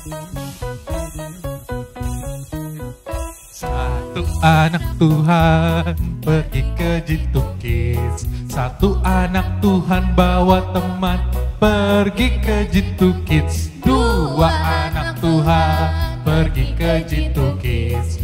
Satu anak Tuhan pergi ke Jitu Kids. Satu anak Tuhan bawa teman pergi ke Jitu Kids. Dua anak Tuhan pergi ke Jitu Kids.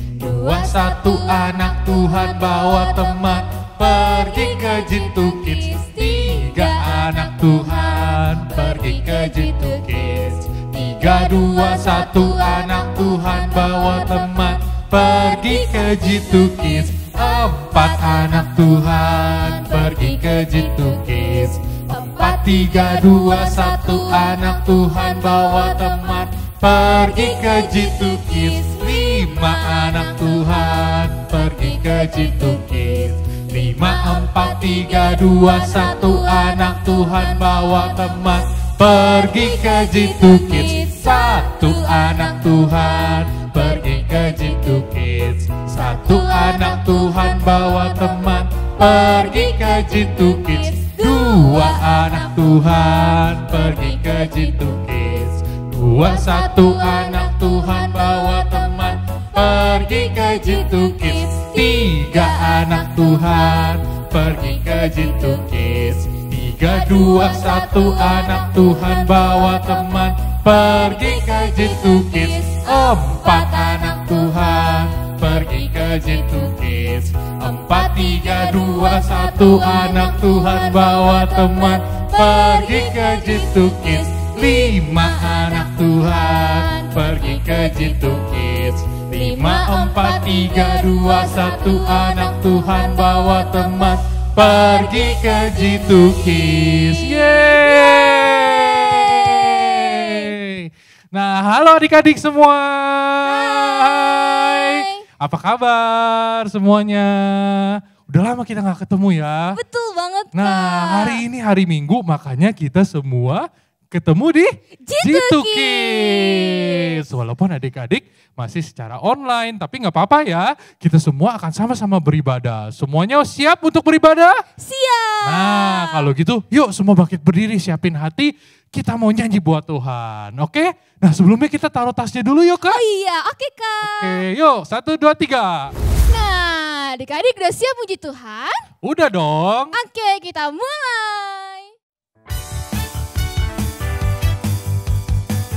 Satu anak Tuhan bawa teman pergi ke Jitu Kids. Tiga anak Tuhan pergi ke Jitu Kids. Tiga, dua, satu anak Tuhan bawa teman pergi ke Jitu Kids. Empat anak Tuhan pergi ke Jitu Kids. Empat, tiga, dua, satu anak Tuhan bawa teman pergi ke Jitu Kids. Lima anak Tuhan pergi ke Jitu Kids. Lima, empat, tiga, dua, satu anak Tuhan bawa teman pergi ke Jitu Kids. Satu anak Tuhan pergi ke Jitu Kids. Satu anak Tuhan bawa teman pergi ke Jitu Kids. Dua anak Tuhan pergi ke Jitu Kids. Dua, satu anak Tuhan bawa teman pergi ke Jitu Kids. Tiga anak Tuhan pergi ke Jitu Kids. Tiga, dua, satu anak Tuhan bawa teman pergi ke Jitu Kids. Empat anak Tuhan pergi ke Jitu Kids. Empat, tiga, dua, satu anak Tuhan bawa teman pergi ke Jitu Kids. Lima anak Tuhan pergi ke Jitu Kids. Lima, empat, tiga, dua, satu anak Tuhan bawa teman pergi ke Jitu Kids. Yeay! Nah, halo adik-adik semua. Hai. Apa kabar semuanya? Udah lama kita gak ketemu ya. Betul banget, Kak. Nah, hari ini hari Minggu, makanya kita semua ketemu di Jitu Kids. Walaupun adik-adik masih secara online, tapi gak apa-apa ya. Kita semua akan sama-sama beribadah. Semuanya siap untuk beribadah? Siap. Nah, kalau gitu yuk semua bangkit berdiri, siapin hati. Kita mau nyanyi buat Tuhan, oke? Nah, sebelumnya kita taruh tasnya dulu yuk, Kak. Oh iya, oke, Kak. Oke, yuk 1, 2, 3. Nah, adik-adik udah siap puji Tuhan? Udah dong. Oke, kita mulai.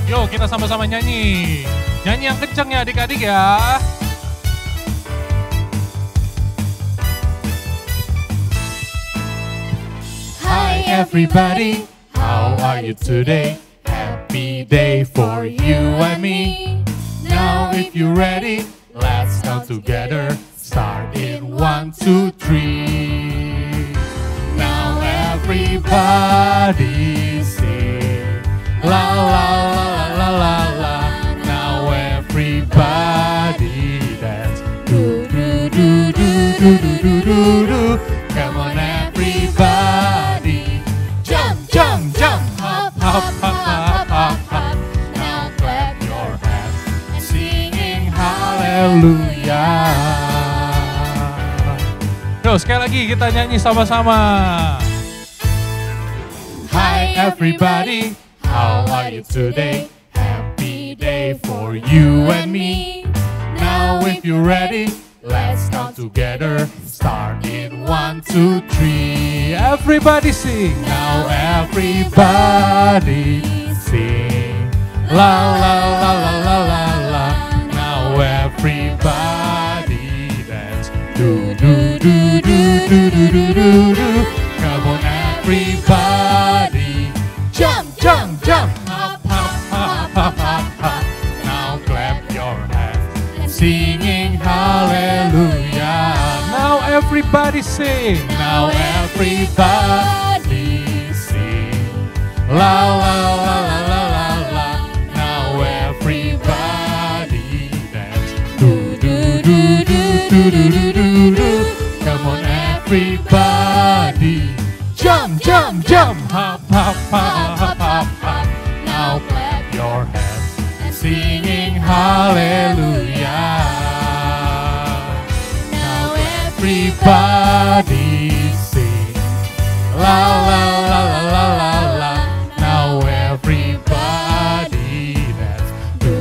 Yuk kita sama-sama nyanyi. Nyanyi yang kenceng ya adik-adik ya. Hi everybody, how are you today? Happy day for you and me. Now if you're ready, let's come together. Start in 1, 2, 3. Now everybody sing. La la la la la la. Now everybody dance. Do do do do do do do do do. Come on everybody. Jump jump jump. Hop hop hop hop hop hop. Now clap your hands and singing hallelujah. Yo, sekali lagi kita nyanyi sama-sama. Hi everybody. How are you today? Happy day for you and me. Now if you're ready, let's come together. Start in 1, 2, 3. Everybody sing. Now everybody sing. La la la la la la la. Now everybody dance. Do do do do do do do do do. Come on everybody. Jump, jump, jump, hop, hop, hop, hop, hop, hop. Now clap your hands and singing hallelujah. Now everybody sing. Now everybody sing. La la la la la la la. Now everybody dance. Do do do do do do do do do. Come on everybody. Jump, jump, jump, hop, hop, hop, hop, hop, hop. Now clap your hands and singing hallelujah. Now everybody sing. La la la la la la la. Now everybody dance. Do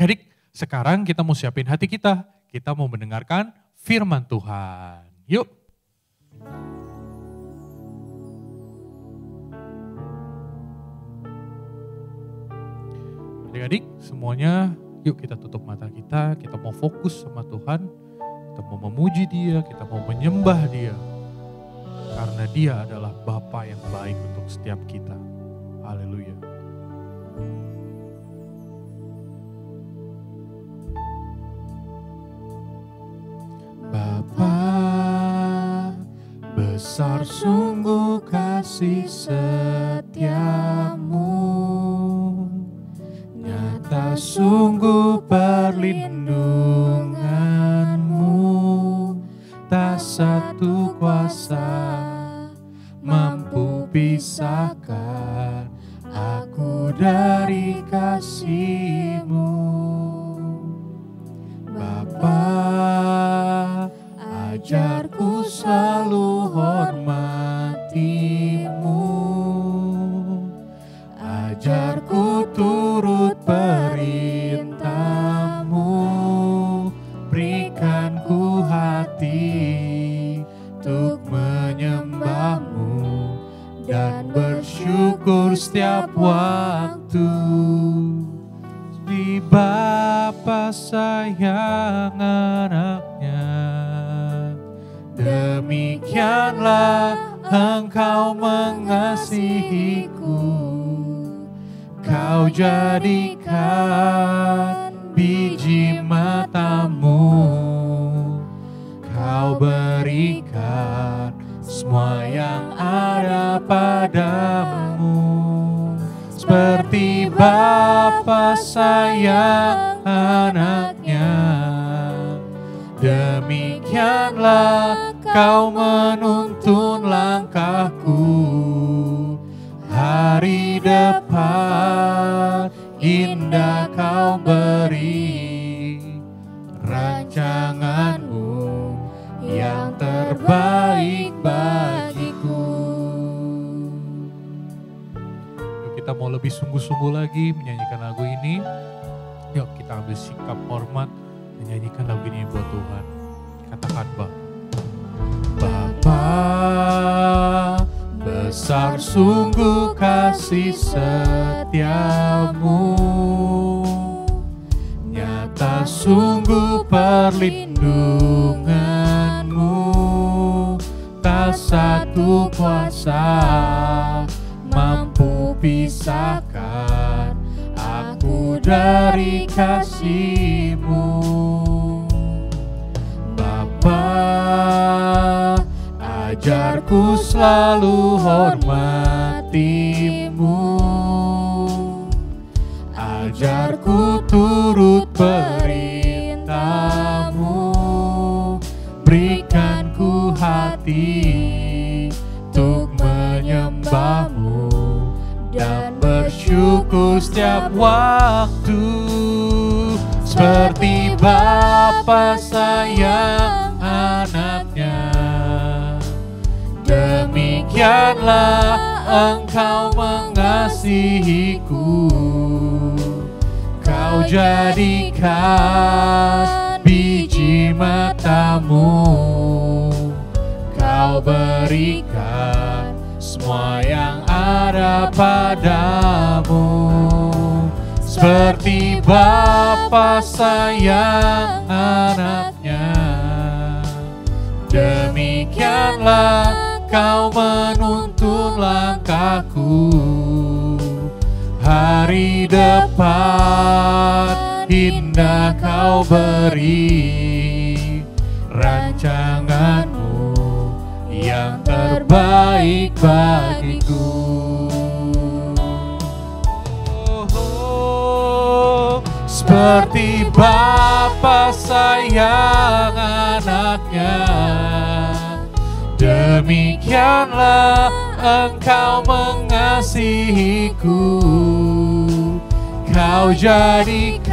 Adik-adik, sekarang kita mau siapin hati kita. Kita mau mendengarkan firman Tuhan. Yuk. Adik-adik, semuanya yuk kita tutup mata kita mau fokus sama Tuhan, kita mau memuji Dia, kita mau menyembah Dia. Karena Dia adalah Bapa yang baik untuk setiap kita. Haleluya. Bapa, besar sungguh kasih setiamu, nyata sungguh perlindunganmu, tak satu kuasa mampu pisahkan aku dari kasih-Mu. Bapa, ajarku selalu hormati-Mu, ajarku turut perintah-Mu, berikan ku hati untuk menyembah-Mu dan bersyukur setiap waktu. Di Bapa sayang anaknya, demikianlah Engkau mengasihiku. Kau jadikan biji mata-Mu, Kau berikan semua yang ada padamu. Seperti Bapa sayang anaknya, demikianlah Kau menuntun langkahku. Hari depan indah Kau beri, rancangan-Mu yang terbaik bagiku. Yuk kita mau lebih sungguh-sungguh lagi menyanyikan lagu ini. Yuk kita ambil sikap hormat menyanyikan lagu ini buat Tuhan. Katakan Bapa, besar sungguh kasih setiamu, nyata sungguh perlindunganmu, tak satu kuasa mampu pisahkan aku dari kasih-Mu. Bapa, ajarku selalu hormati-Mu, ajarku turut perintah-Mu, berikan ku hati untuk menyembah-Mu dan bersyukur setiap waktu. Seperti Bapa sayang anaknya, demikianlah Engkau mengasihiku. Kau jadikan biji mata-Mu, Kau berikan semua yang ada padamu. Seperti Bapa sayang anaknya, demikianlah Kau menuntun langkahku. Hari depan indah Kau beri, rancangan-Mu yang terbaik bagiku. Seperti Bapa sayang anaknya, demikianlah Engkau mengasihiku. Kau jadikan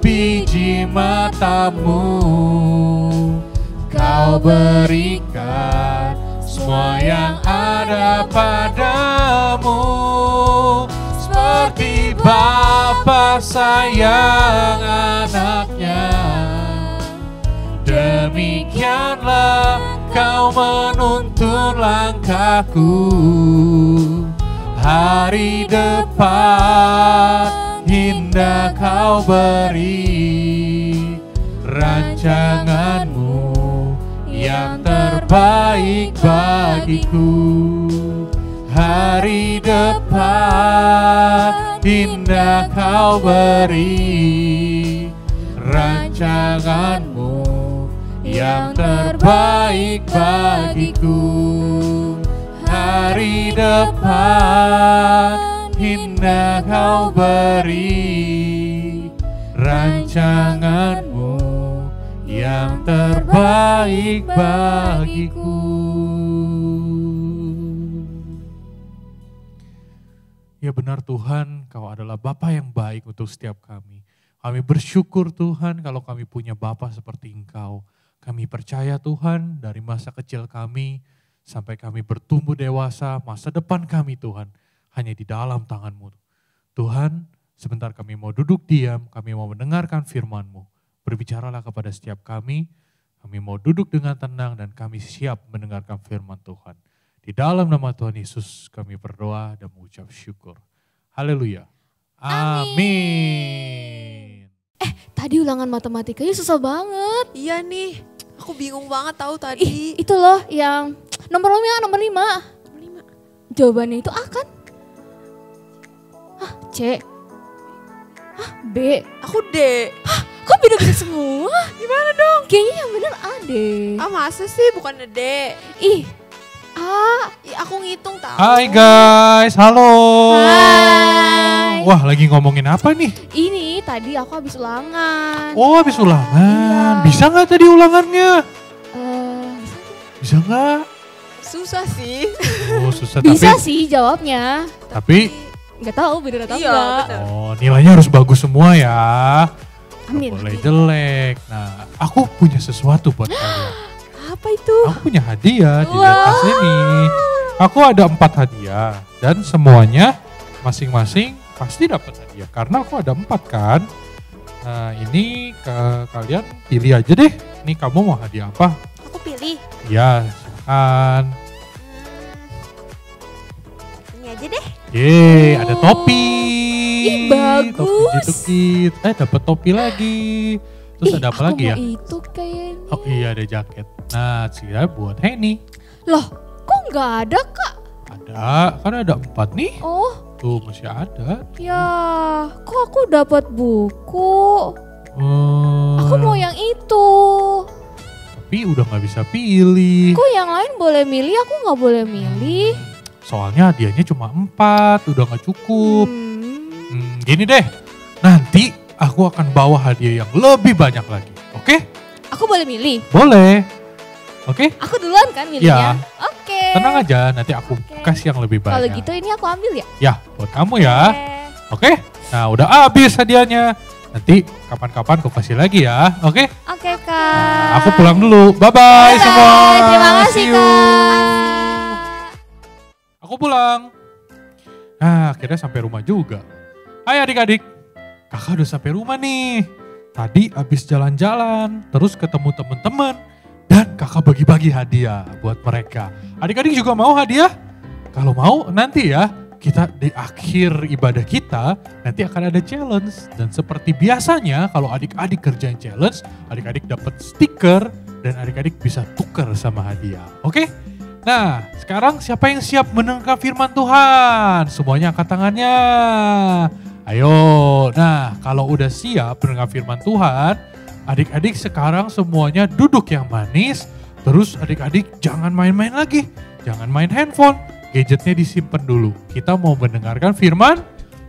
biji mata-Mu, Kau berikan semua yang ada padamu. Seperti Bapa sayang sayang anaknya. Demikianlah kau menuntun langkahku. Hari depan indah kau beri. Rancanganmu yang terbaik bagiku. Hari depan indah kau beri. Rancanganmu yang terbaik bagiku. Hari depan indah kau beri. Rancanganmu yang terbaik bagiku. Ya benar Tuhan, Kau adalah Bapa yang baik untuk setiap kami. Kami bersyukur Tuhan kalau kami punya Bapa seperti Engkau. Kami percaya Tuhan dari masa kecil kami sampai kami bertumbuh dewasa, masa depan kami Tuhan hanya di dalam tangan-Mu. Tuhan, sebentar kami mau duduk diam, kami mau mendengarkan firman-Mu. Berbicaralah kepada setiap kami mau duduk dengan tenang dan kami siap mendengarkan firman Tuhan. Di dalam nama Tuhan Yesus kami berdoa dan mengucap syukur. Haleluya. Amin. Tadi ulangan matematikanya susah banget. Iya nih, aku bingung banget tahu tadi. Itu loh yang nomor 5. Jawabannya itu A kan? C. B. Aku D. Kok beda-beda semua? Gimana dong? Kayaknya yang bener A deh. Masa sih bukannya D? Ih, A. Aku ngitung tahu. Hai guys, halo. Hai. Wah, lagi ngomongin apa nih? Ini tadi aku habis ulangan. Oh, habis ulangan. Iya. Bisa nggak tadi ulangannya? Bisa nggak? Susah sih. Oh, susah Bisa sih jawabnya. tapi Nggak tahu bener atau Iya, enggak. bener. oh, nilainya harus bagus semua ya. Amin. Nggak boleh jelek. Nah, aku punya sesuatu buat kalian. Apa itu? Aku punya hadiah di Wow. atas ini. Aku ada 4 hadiah dan semuanya masing-masing pasti dapat hadiah karena aku ada 4 kan. Nah, ini kalian pilih aja deh. Ini kamu mau hadiah apa? Aku pilih. Ya, silakan. Ini aja deh. Yeay, ada Oh. topi. Ih, bagus. Topi jepit. Dapat topi lagi. Terus ada apa lagi ya? Itu kayaknya. Oh iya, ada jaket. Nah, sila buat Henny. Loh, kok nggak ada kak? Ada, kan ada 4 nih. Oh, Tuh, masih ada. ya, kok aku dapat buku? Aku mau yang itu. Tapi udah nggak bisa pilih. Kok yang lain boleh milih, aku nggak boleh milih? Soalnya hadiahnya cuma 4, udah nggak cukup. Gini deh, nanti aku akan bawa hadiah yang lebih banyak lagi. Oke? Aku boleh milih? Boleh. Oke? Aku duluan kan milihnya? Ya. Oke. Tenang aja, nanti aku kasih yang lebih banyak. Kalau gitu ini aku ambil ya? Ya, buat kamu ya. Oke. Oke? Nah, udah habis hadiahnya. Nanti kapan-kapan aku kasih lagi ya. Oke? Oke kak. Nah, aku pulang dulu. Bye-bye semua. Terima kasih See you. kak. Aku pulang. Nah, akhirnya sampai rumah juga. Hai adik-adik, kakak udah sampai rumah nih. Tadi habis jalan-jalan, terus ketemu teman-teman. Dan kakak bagi-bagi hadiah buat mereka. Adik-adik juga mau hadiah? Kalau mau nanti ya, kita di akhir ibadah kita, nanti akan ada challenge. Dan seperti biasanya kalau adik-adik kerjain challenge, adik-adik dapat stiker dan adik-adik bisa tukar sama hadiah. Oke? Nah, sekarang siapa yang siap mendengar firman Tuhan? Semuanya angkat tangannya. Ayo, nah kalau udah siap mendengar firman Tuhan, adik-adik sekarang semuanya duduk yang manis, terus adik-adik jangan main-main lagi, jangan main handphone, gadgetnya disimpan dulu. Kita mau mendengarkan firman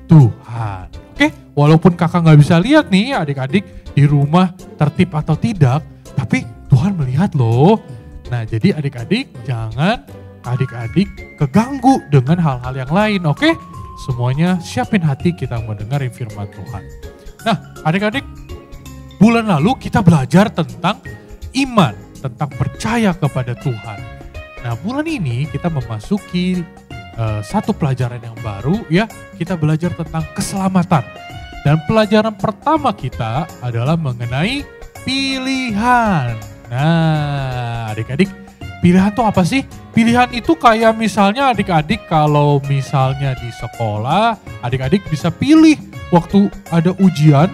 Tuhan. Oke, walaupun kakak nggak bisa lihat nih adik-adik di rumah tertib atau tidak, tapi Tuhan melihat loh. Nah jadi adik-adik jangan adik-adik keganggu dengan hal-hal yang lain, oke? Semuanya siapin hati kita mendengarin firman Tuhan. Nah adik-adik, bulan lalu kita belajar tentang iman, tentang percaya kepada Tuhan. Nah bulan ini kita memasuki satu pelajaran yang baru ya, kita belajar tentang keselamatan. Dan pelajaran pertama kita adalah mengenai pilihan. Nah, adik-adik, pilihan itu apa sih? Pilihan itu kayak misalnya adik-adik kalau misalnya di sekolah, adik-adik bisa pilih waktu ada ujian,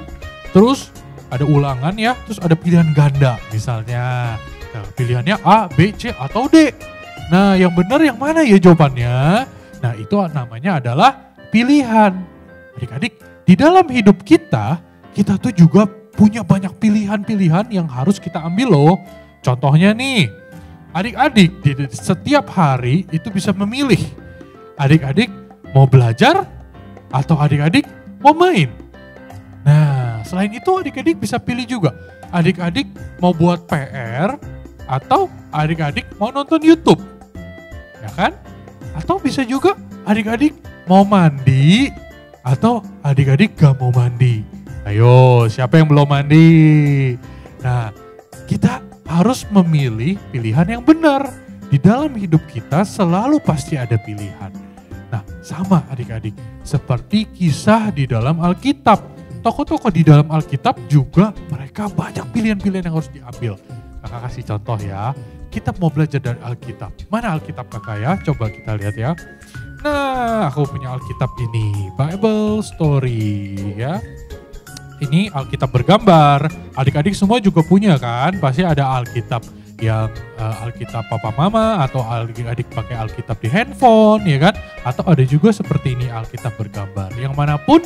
terus ada ulangan ya, terus ada pilihan ganda misalnya. Nah, pilihannya A, B, C, atau D. Nah, yang benar yang mana ya jawabannya? Nah, itu namanya adalah pilihan. Adik-adik, di dalam hidup kita tuh juga punya banyak pilihan-pilihan yang harus kita ambil loh. Contohnya nih, adik-adik di setiap hari itu bisa memilih. Adik-adik mau belajar atau adik-adik mau main. Nah, selain itu adik-adik bisa pilih juga. Adik-adik mau buat PR atau adik-adik mau nonton YouTube. Ya kan? Atau bisa juga adik-adik mau mandi atau adik-adik gak mau mandi. Ayo, siapa yang belum mandi? Nah, kita harus memilih pilihan yang benar. Di dalam hidup kita selalu pasti ada pilihan. Nah, sama adik-adik, seperti kisah di dalam Alkitab. Tokoh-tokoh di dalam Alkitab juga mereka banyak pilihan-pilihan yang harus diambil. Kakak kasih contoh ya, kita mau belajar dari Alkitab. Mana Alkitab kakak ya? Coba kita lihat ya. Nah, aku punya Alkitab ini, Bible Story ya. Ini Alkitab bergambar. Adik-adik semua juga punya kan? Pasti ada Alkitab yang Alkitab papa mama atau adik-adik pakai Alkitab di handphone ya kan? Atau ada juga seperti ini Alkitab bergambar. Yang manapun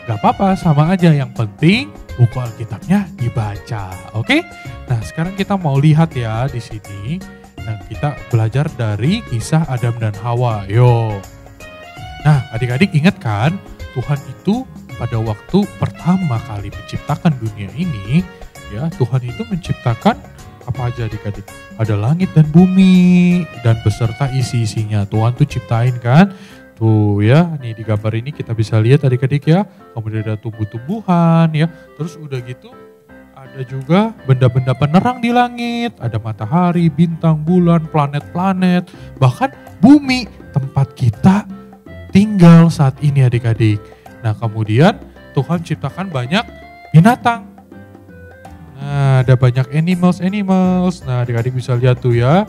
gak apa-apa, sama aja. Yang penting buku Alkitabnya dibaca. Oke? Nah, sekarang kita mau lihat ya di sini. Nah, kita belajar dari kisah Adam dan Hawa. Yo. Nah, adik-adik ingat kan? Tuhan itu pada waktu pertama kali menciptakan dunia ini, ya Tuhan itu menciptakan apa aja adik-adik? Ada langit dan bumi dan beserta isi-isinya. Tuhan tuh ciptain kan? Tuh ya, nih di gambar ini kita bisa lihat adik-adik ya. Kemudian ada tumbuh-tumbuhan ya. Terus udah gitu ada juga benda-benda penerang di langit. Ada matahari, bintang, bulan, planet-planet. Bahkan bumi tempat kita tinggal saat ini adik-adik. Nah kemudian Tuhan ciptakan banyak binatang. Nah ada banyak animals. Nah adik-adik bisa lihat tuh ya.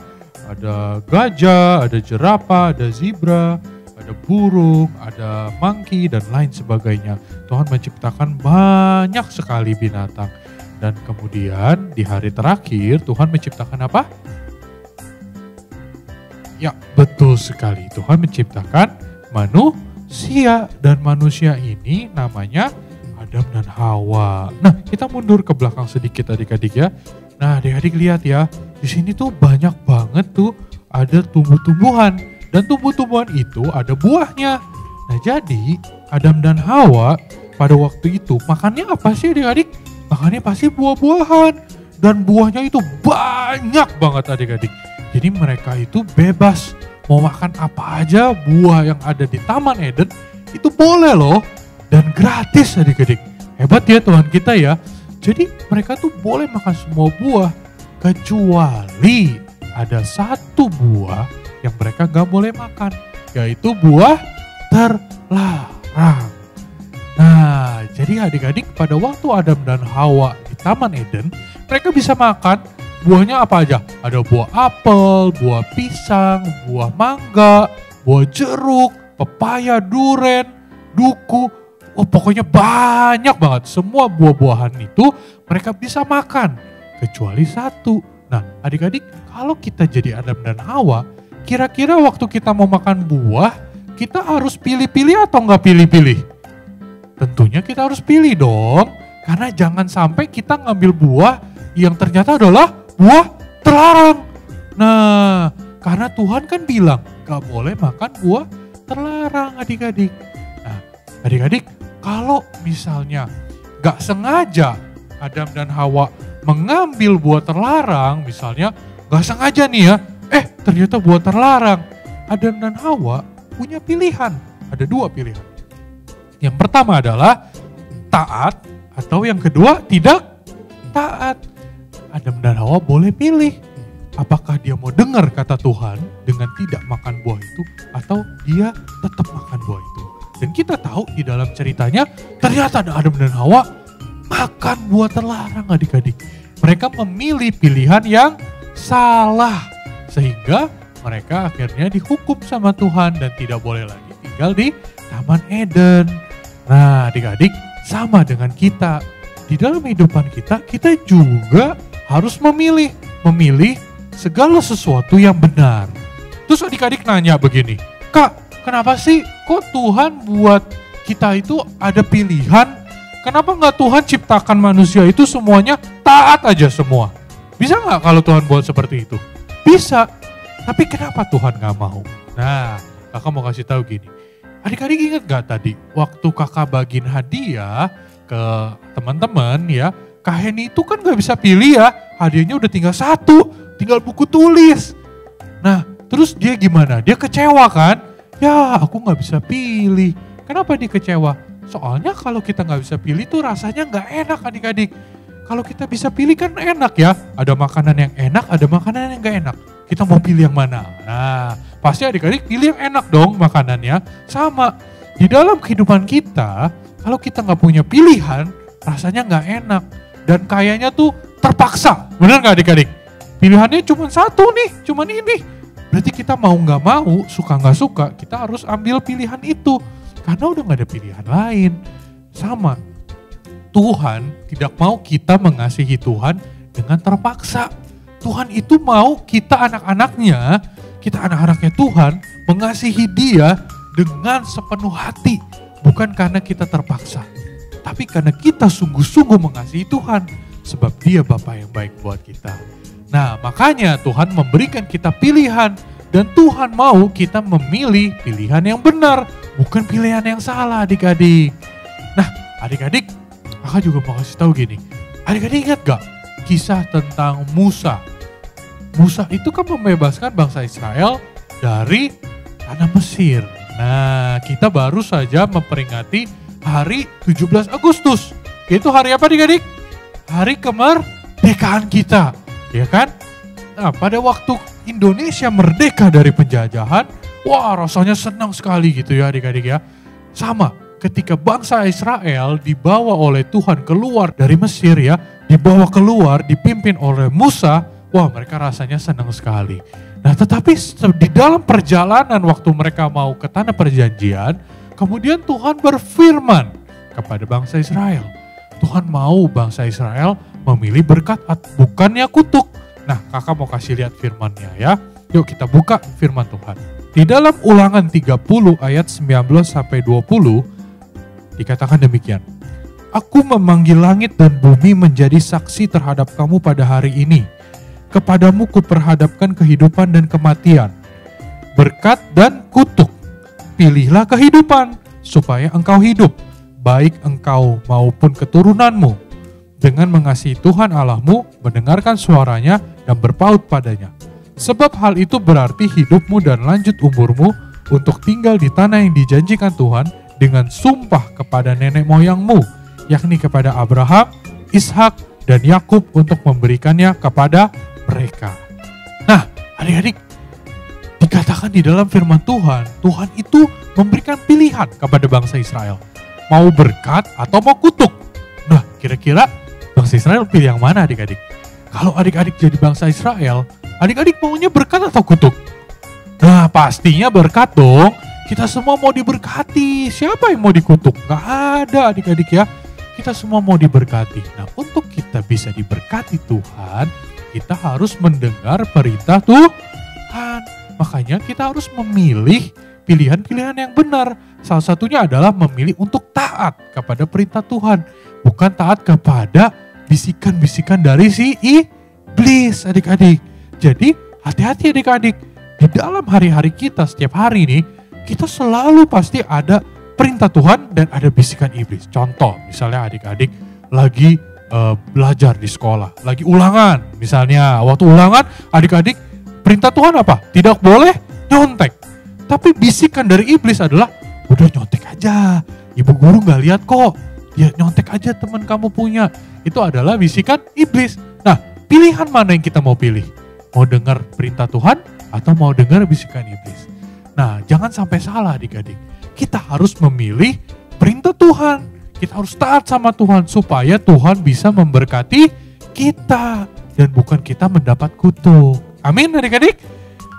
Ada gajah, ada jerapah, ada zebra, ada burung, ada monkey dan lain sebagainya. Tuhan menciptakan banyak sekali binatang. Dan kemudian di hari terakhir Tuhan menciptakan apa? Ya betul sekali, Tuhan menciptakan manusia. Dan manusia ini namanya Adam dan Hawa. Nah kita mundur ke belakang sedikit adik-adik ya. Nah adik-adik lihat ya, di sini tuh banyak banget tuh ada tumbuh-tumbuhan. Dan tumbuh-tumbuhan itu ada buahnya. Nah jadi Adam dan Hawa pada waktu itu makannya apa sih adik-adik? Makannya pasti buah-buahan. Dan buahnya itu banyak banget adik-adik. Jadi mereka itu bebas. Mau makan apa aja buah yang ada di Taman Eden itu boleh loh. Dan gratis adik-adik. Hebat ya Tuhan kita ya. Jadi mereka tuh boleh makan semua buah. Kecuali ada satu buah yang mereka gak boleh makan. Yaitu buah terlarang. Nah jadi adik-adik pada waktu Adam dan Hawa di Taman Eden. Mereka bisa makan buahnya apa aja? Ada buah apel, buah pisang, buah mangga, buah jeruk, pepaya, duren, duku. Oh pokoknya banyak banget. Semua buah-buahan itu mereka bisa makan. Kecuali satu. Nah adik-adik kalau kita jadi Adam dan Hawa. Kira-kira waktu kita mau makan buah. Kita harus pilih-pilih atau nggak pilih-pilih? Tentunya kita harus pilih dong. Karena jangan sampai kita ngambil buah yang ternyata adalah buah terlarang. Nah, karena Tuhan kan bilang gak boleh makan buah terlarang adik-adik. Nah, adik-adik kalau misalnya gak sengaja Adam dan Hawa mengambil buah terlarang, misalnya gak sengaja nih ya, ternyata buah terlarang. Adam dan Hawa punya pilihan, ada dua pilihan. Yang pertama adalah taat atau yang kedua tidak taat. Adam dan Hawa boleh pilih apakah dia mau dengar kata Tuhan dengan tidak makan buah itu atau dia tetap makan buah itu. Dan kita tahu di dalam ceritanya ternyata ada Adam dan Hawa makan buah terlarang adik-adik. Mereka memilih pilihan yang salah. Sehingga mereka akhirnya dihukum sama Tuhan dan tidak boleh lagi tinggal di Taman Eden. Nah adik-adik sama dengan kita. Di dalam kehidupan kita juga harus memilih segala sesuatu yang benar. Terus adik-adik nanya begini, Kak, kenapa sih kok Tuhan buat kita itu ada pilihan? Kenapa nggak Tuhan ciptakan manusia itu semuanya taat aja semua? Bisa nggak kalau Tuhan buat seperti itu? Bisa, tapi kenapa Tuhan nggak mau? Nah, kakak mau kasih tahu gini. Adik-adik ingat gak tadi waktu kakak bagiin hadiah ke teman-teman ya, Kak Heni itu kan gak bisa pilih ya, hadiahnya udah tinggal satu, tinggal buku tulis. Nah terus dia gimana? Dia kecewa kan? Ya aku gak bisa pilih. Kenapa dia kecewa? Soalnya kalau kita gak bisa pilih tuh rasanya gak enak adik-adik. Kalau kita bisa pilih kan enak ya, ada makanan yang enak, ada makanan yang gak enak. Kita mau pilih yang mana? Nah pasti adik-adik pilih yang enak dong makanannya. Sama, di dalam kehidupan kita, kalau kita gak punya pilihan, rasanya gak enak. Dan kayaknya tuh terpaksa, bener gak adik-adik? Pilihannya cuma satu nih, cuma ini. Berarti kita mau gak mau, suka gak suka, kita harus ambil pilihan itu. Karena udah gak ada pilihan lain. Sama, Tuhan tidak mau kita mengasihi Tuhan dengan terpaksa. Tuhan itu mau kita anak-anaknya, kita anak-anaknya Tuhan mengasihi Dia dengan sepenuh hati. Bukan karena kita terpaksa, tapi karena kita sungguh-sungguh mengasihi Tuhan. Sebab Dia Bapa yang baik buat kita. Nah makanya Tuhan memberikan kita pilihan. Dan Tuhan mau kita memilih pilihan yang benar, bukan pilihan yang salah adik-adik. Nah adik-adik, kakak juga mau kasih tahu gini. Adik-adik ingat gak kisah tentang Musa? Musa itu kan membebaskan bangsa Israel dari tanah Mesir. Nah kita baru saja memperingati hari 17 Agustus. Itu hari apa adik-adik? Hari kemerdekaan kita, ya kan? Nah pada waktu Indonesia merdeka dari penjajahan, wah rasanya senang sekali gitu ya adik-adik ya. Sama ketika bangsa Israel dibawa oleh Tuhan keluar dari Mesir ya, dibawa keluar dipimpin oleh Musa, wah mereka rasanya senang sekali. Nah tetapi di dalam perjalanan waktu mereka mau ke tanah perjanjian, kemudian Tuhan berfirman kepada bangsa Israel. Tuhan mau bangsa Israel memilih berkat bukannya kutuk. Nah kakak mau kasih lihat firmannya ya. Yuk kita buka firman Tuhan. Di dalam Ulangan 30 ayat 19-20 dikatakan demikian. Aku memanggil langit dan bumi menjadi saksi terhadap kamu pada hari ini. Kepadamu kuperhadapkan kehidupan dan kematian, berkat dan kutuk. Pilihlah kehidupan supaya engkau hidup, baik engkau maupun keturunanmu, dengan mengasihi Tuhan Allahmu, mendengarkan suaranya dan berpaut padanya. Sebab hal itu berarti hidupmu dan lanjut umurmu untuk tinggal di tanah yang dijanjikan Tuhan dengan sumpah kepada nenek moyangmu, yakni kepada Abraham, Ishak, dan Yakub untuk memberikannya kepada mereka. Nah, adik-adik, dikatakan di dalam firman Tuhan, Tuhan itu memberikan pilihan kepada bangsa Israel. Mau berkat atau mau kutuk. Nah, kira-kira bangsa Israel pilih yang mana adik-adik? Kalau adik-adik jadi bangsa Israel, adik-adik maunya berkat atau kutuk? Nah, pastinya berkat dong. Kita semua mau diberkati. Siapa yang mau dikutuk? Gak ada adik-adik ya. Kita semua mau diberkati. Nah, untuk kita bisa diberkati Tuhan, kita harus mendengar perintah Tuhan. Makanya kita harus memilih pilihan-pilihan yang benar. Salah satunya adalah memilih untuk taat kepada perintah Tuhan. Bukan taat kepada bisikan-bisikan dari si iblis adik-adik. Jadi hati-hati adik-adik. Di dalam hari-hari kita setiap hari ini, kita selalu pasti ada perintah Tuhan dan ada bisikan iblis. Contoh misalnya adik-adik lagi belajar di sekolah, lagi ulangan. Misalnya waktu ulangan adik-adik perintah Tuhan apa? Tidak boleh nyontek. Tapi bisikan dari iblis adalah udah nyontek aja, ibu guru gak lihat kok, ya nyontek aja teman kamu punya. Itu adalah bisikan iblis. Nah pilihan mana yang kita mau pilih? Mau dengar perintah Tuhan atau mau dengar bisikan iblis? Nah jangan sampai salah adik-adik. kita harus memilih perintah Tuhan. Kita harus taat sama Tuhan supaya Tuhan bisa memberkati kita dan bukan kita mendapat kutuk. Amin adik-adik.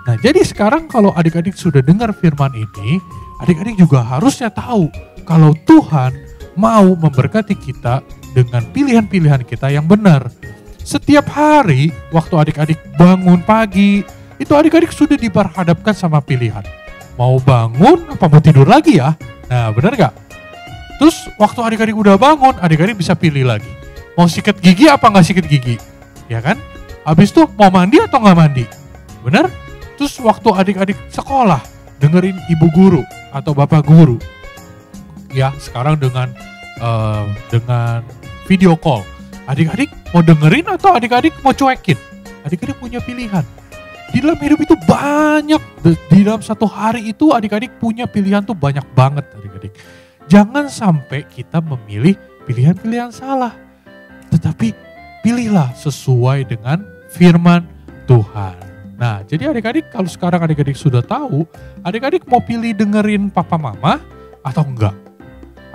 Nah jadi sekarang kalau adik-adik sudah dengar firman ini, adik-adik juga harusnya tahu kalau Tuhan mau memberkati kita dengan pilihan-pilihan kita yang benar. Setiap hari waktu adik-adik bangun pagi, itu adik-adik sudah diperhadapkan sama pilihan. Mau bangun apa mau tidur lagi ya? Nah benar gak? Terus waktu adik-adik udah bangun, adik-adik bisa pilih lagi. Mau sikat gigi apa nggak sikat gigi? Ya kan? Habis itu mau mandi atau nggak mandi? Benar? Terus waktu adik-adik sekolah, dengerin ibu guru atau bapak guru. Ya sekarang dengan video call. Adik-adik mau dengerin atau adik-adik mau cuekin? Adik-adik punya pilihan. Di dalam hidup itu banyak, di dalam satu hari itu adik-adik punya pilihan tuh banyak banget adik-adik. Jangan sampai kita memilih pilihan-pilihan salah. Tetapi pilihlah sesuai dengan firman Tuhan. Nah jadi adik-adik kalau sekarang adik-adik sudah tahu, adik-adik mau pilih dengerin papa mama atau enggak?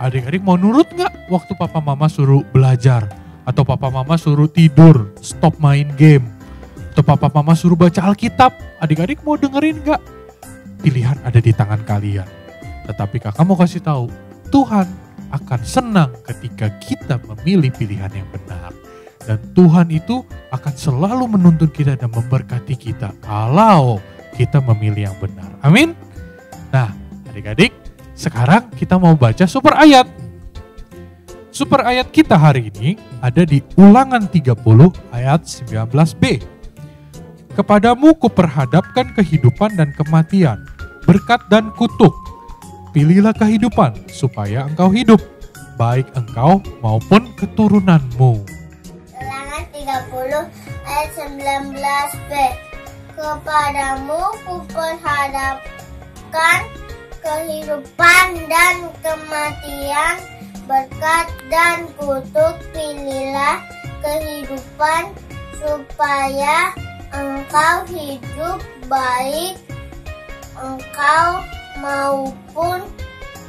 Adik-adik mau nurut enggak waktu papa mama suruh belajar? Atau papa mama suruh tidur, stop main game? Atau papa mama suruh baca Alkitab? Adik-adik mau dengerin enggak? Pilihan ada di tangan kalian. Tetapi kakak mau kasih tahu, Tuhan akan senang ketika kita memilih pilihan yang benar. Dan Tuhan itu akan selalu menuntun kita dan memberkati kita kalau kita memilih yang benar. Amin. Nah adik-adik, sekarang kita mau baca super ayat. Super ayat kita hari ini ada di Ulangan 30 ayat 19b. Kepadamu kuperhadapkan kehidupan dan kematian, berkat dan kutuk. Pilihlah kehidupan supaya engkau hidup, baik engkau maupun keturunanmu. Ulangan 30 ayat 19b. Kepadamu kuperhadapkan kehidupan dan kematian, berkat dan kutuk. Pilihlah kehidupan supaya engkau hidup, baik engkau maupun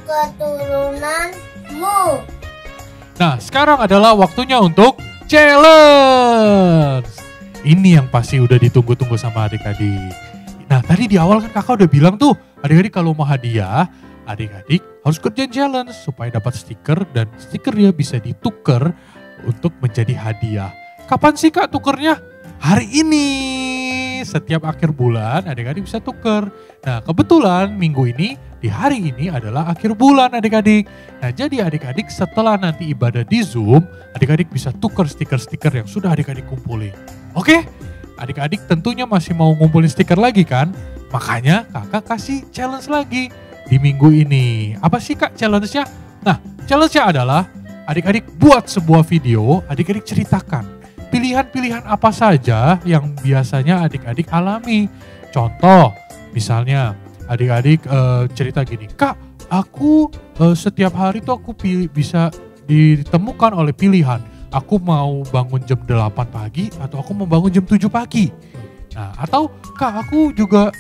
keturunanmu. Nah sekarang adalah waktunya untuk challenge. Ini yang pasti udah ditunggu-tunggu sama adik-adik. Nah tadi di awal kan kakak udah bilang tuh, adik-adik kalau mau hadiah, adik-adik harus kerjain challenge supaya dapat stiker dan stikernya bisa ditukar untuk menjadi hadiah. Kapan sih kak tukernya? Hari ini. Setiap akhir bulan adik-adik bisa tuker. Nah kebetulan minggu ini, di hari ini adalah akhir bulan adik-adik. Nah jadi adik-adik setelah nanti ibadah di Zoom, adik-adik bisa tuker stiker-stiker yang sudah adik-adik kumpulin. Oke? Adik-adik tentunya masih mau ngumpulin stiker lagi kan? Makanya kakak kasih challenge lagi di minggu ini. Apa sih kak challenge-nya? Nah challenge-nya adalah adik-adik buat sebuah video, adik-adik ceritakan pilihan-pilihan apa saja yang biasanya adik-adik alami. Contoh, misalnya adik-adik cerita gini, Kak, aku setiap hari tuh aku bisa ditemukan oleh pilihan. Aku mau bangun jam 8 pagi atau aku mau bangun jam 7 pagi. Nah, atau Kak, aku juga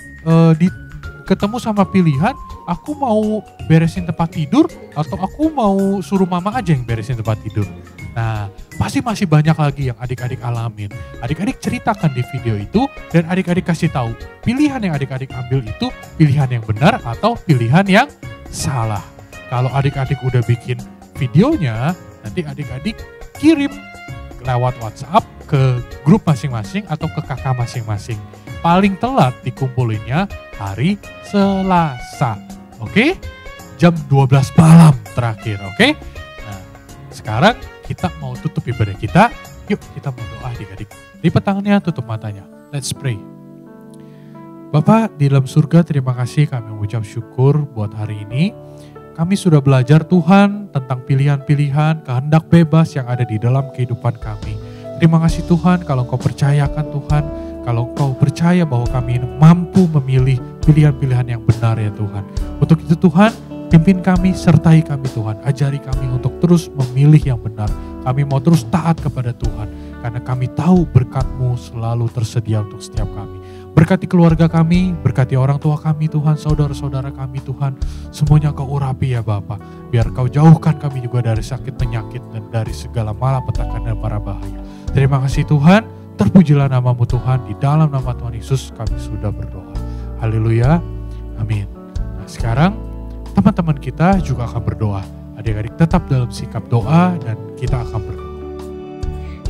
ketemu sama pilihan, aku mau beresin tempat tidur atau aku mau suruh mama aja yang beresin tempat tidur. Nah, pasti masih banyak lagi yang adik-adik alamin. Adik-adik ceritakan di video itu dan adik-adik kasih tahu pilihan yang adik-adik ambil itu pilihan yang benar atau pilihan yang salah. Kalau adik-adik udah bikin videonya, nanti adik-adik kirim lewat WhatsApp ke grup masing-masing atau ke kakak masing-masing. Paling telat dikumpulinnya hari Selasa. Oke? Jam 12 malam terakhir, oke? Nah, sekarang kita mau tutup ibadah kita. Yuk kita mau doa adik-adik. Lipat tangannya, tutup matanya. Let's pray. Bapak di dalam surga, terima kasih kami mengucap syukur buat hari ini. Kami sudah belajar Tuhan tentang pilihan-pilihan, kehendak bebas yang ada di dalam kehidupan kami. Terima kasih Tuhan kalau Engkau percayakan Tuhan, kalau Engkau percaya bahwa kami mampu memilih pilihan-pilihan yang benar ya Tuhan. Untuk itu Tuhan, pimpin kami, sertai kami Tuhan. Ajari kami untuk terus memilih yang benar. Kami mau terus taat kepada Tuhan. Karena kami tahu berkat-Mu selalu tersedia untuk setiap kami. Berkati keluarga kami, berkati orang tua kami Tuhan, saudara-saudara kami Tuhan. Semuanya Kau urapi ya Bapa. Biar Kau jauhkan kami juga dari sakit penyakit dan dari segala malapetaka dan para bahaya. Terima kasih Tuhan, terpujilah namamu Tuhan. Di dalam nama Tuhan Yesus kami sudah berdoa. Haleluya, amin. Nah sekarang teman-teman kita juga akan berdoa. Adik-adik tetap dalam sikap doa dan kita akan berdoa.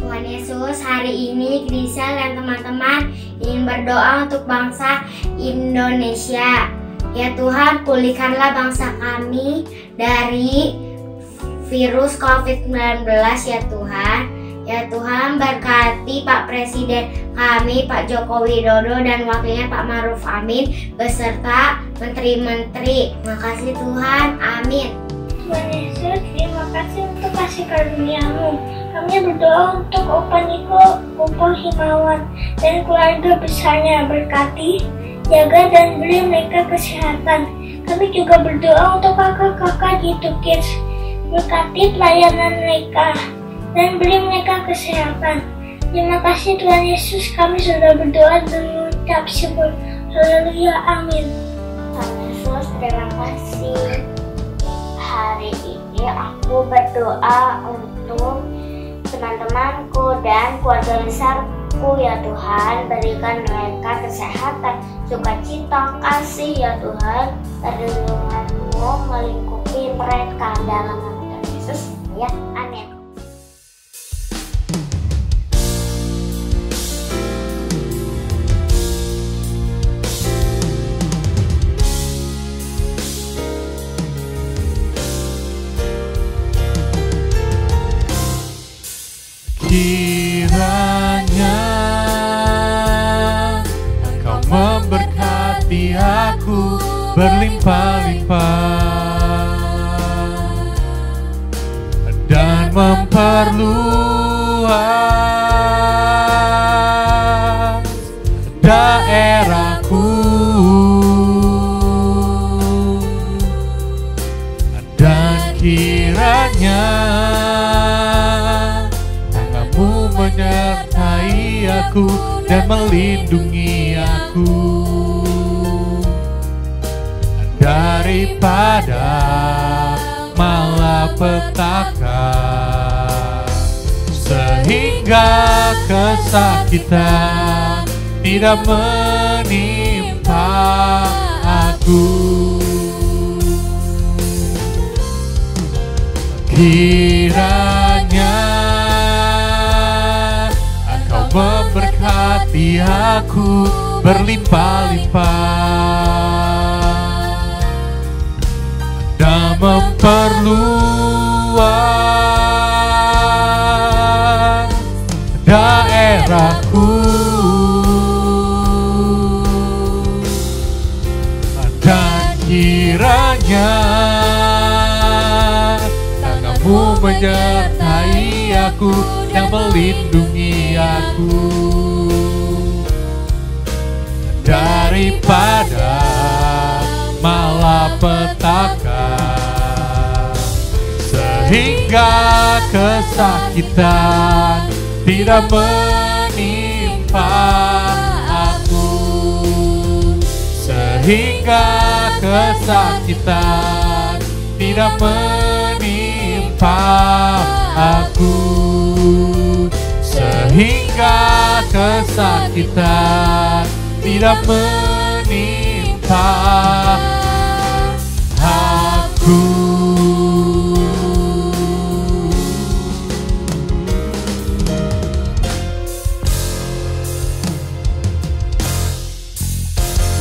Tuhan Yesus, hari ini Grisel dan teman-teman ingin berdoa untuk bangsa Indonesia. Ya Tuhan, pulihkanlah bangsa kami dari virus COVID-19 ya Tuhan. Ya Tuhan, berkati Pak Presiden kami, Pak Joko Widodo dan wakilnya Pak Ma'ruf Amin beserta menteri-menteri. Makasih Tuhan, amin. Tuhan Yesus, terima kasih untuk kasih karunia-Mu. Kami berdoa untuk Opa Niko, Opa Himawan, dan keluarga besarnya. Berkati, jaga dan beri mereka kesehatan. Kami juga berdoa untuk kakak-kakak gitu Kids. Berkati pelayanan mereka dan beri mereka kesehatan. Terima kasih Tuhan Yesus, kami sudah berdoa dan mengucap syukur. Haleluya, amin. Tuhan Yesus, terima kasih. Hari ini aku berdoa untuk teman-temanku dan keluarga besarku ya Tuhan. Berikan mereka kesehatan, sukacita, kasih ya Tuhan. Perlindungan-Mu melingkupi mereka dalam nama Tuhan Yesus ya, amin. Kiranya Engkau memberkati aku berlimpah-limpah dan memperluas daerahku, dan kiranya menyertai aku dan melindungi aku daripada malapetaka, sehingga kesakitan tidak menimpa aku. Kiranya memberkati aku berlimpah-limpah dan memperluas daerahku, dan kiranya tangan-Mu menyertai aku yang melindungi aku daripada malapetaka, sehingga kesakitan tidak menimpa aku, sehingga kesakitan tidak menimpa aku, sehingga kesakitan tidak menimpa aku.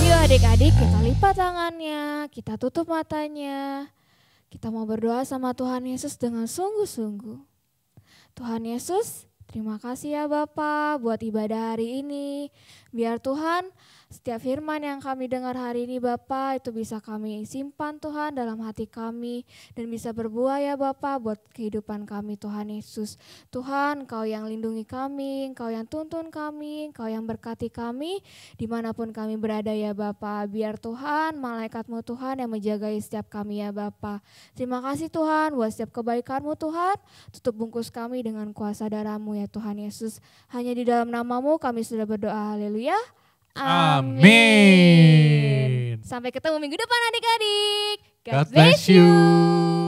Yuk adik-adik, kita lipat tangannya, kita tutup matanya. Kita mau berdoa sama Tuhan Yesus dengan sungguh-sungguh. Tuhan Yesus, terima kasih ya Bapa buat ibadah hari ini. Biar Tuhan, setiap firman yang kami dengar hari ini Bapa itu bisa kami simpan Tuhan dalam hati kami. Dan bisa berbuah ya Bapa buat kehidupan kami Tuhan Yesus. Tuhan, Engkau yang lindungi kami, Engkau yang tuntun kami, Engkau yang berkati kami dimanapun kami berada ya Bapa. Biar Tuhan, malaikat-Mu Tuhan yang menjagai setiap kami ya Bapa. Terima kasih Tuhan buat setiap kebaikan-Mu Tuhan. Tutup bungkus kami dengan kuasa darah-Mu ya Tuhan Yesus. Hanya di dalam nama-Mu kami sudah berdoa, haleluya, Amin. Sampai ketemu minggu depan adik-adik. God bless you.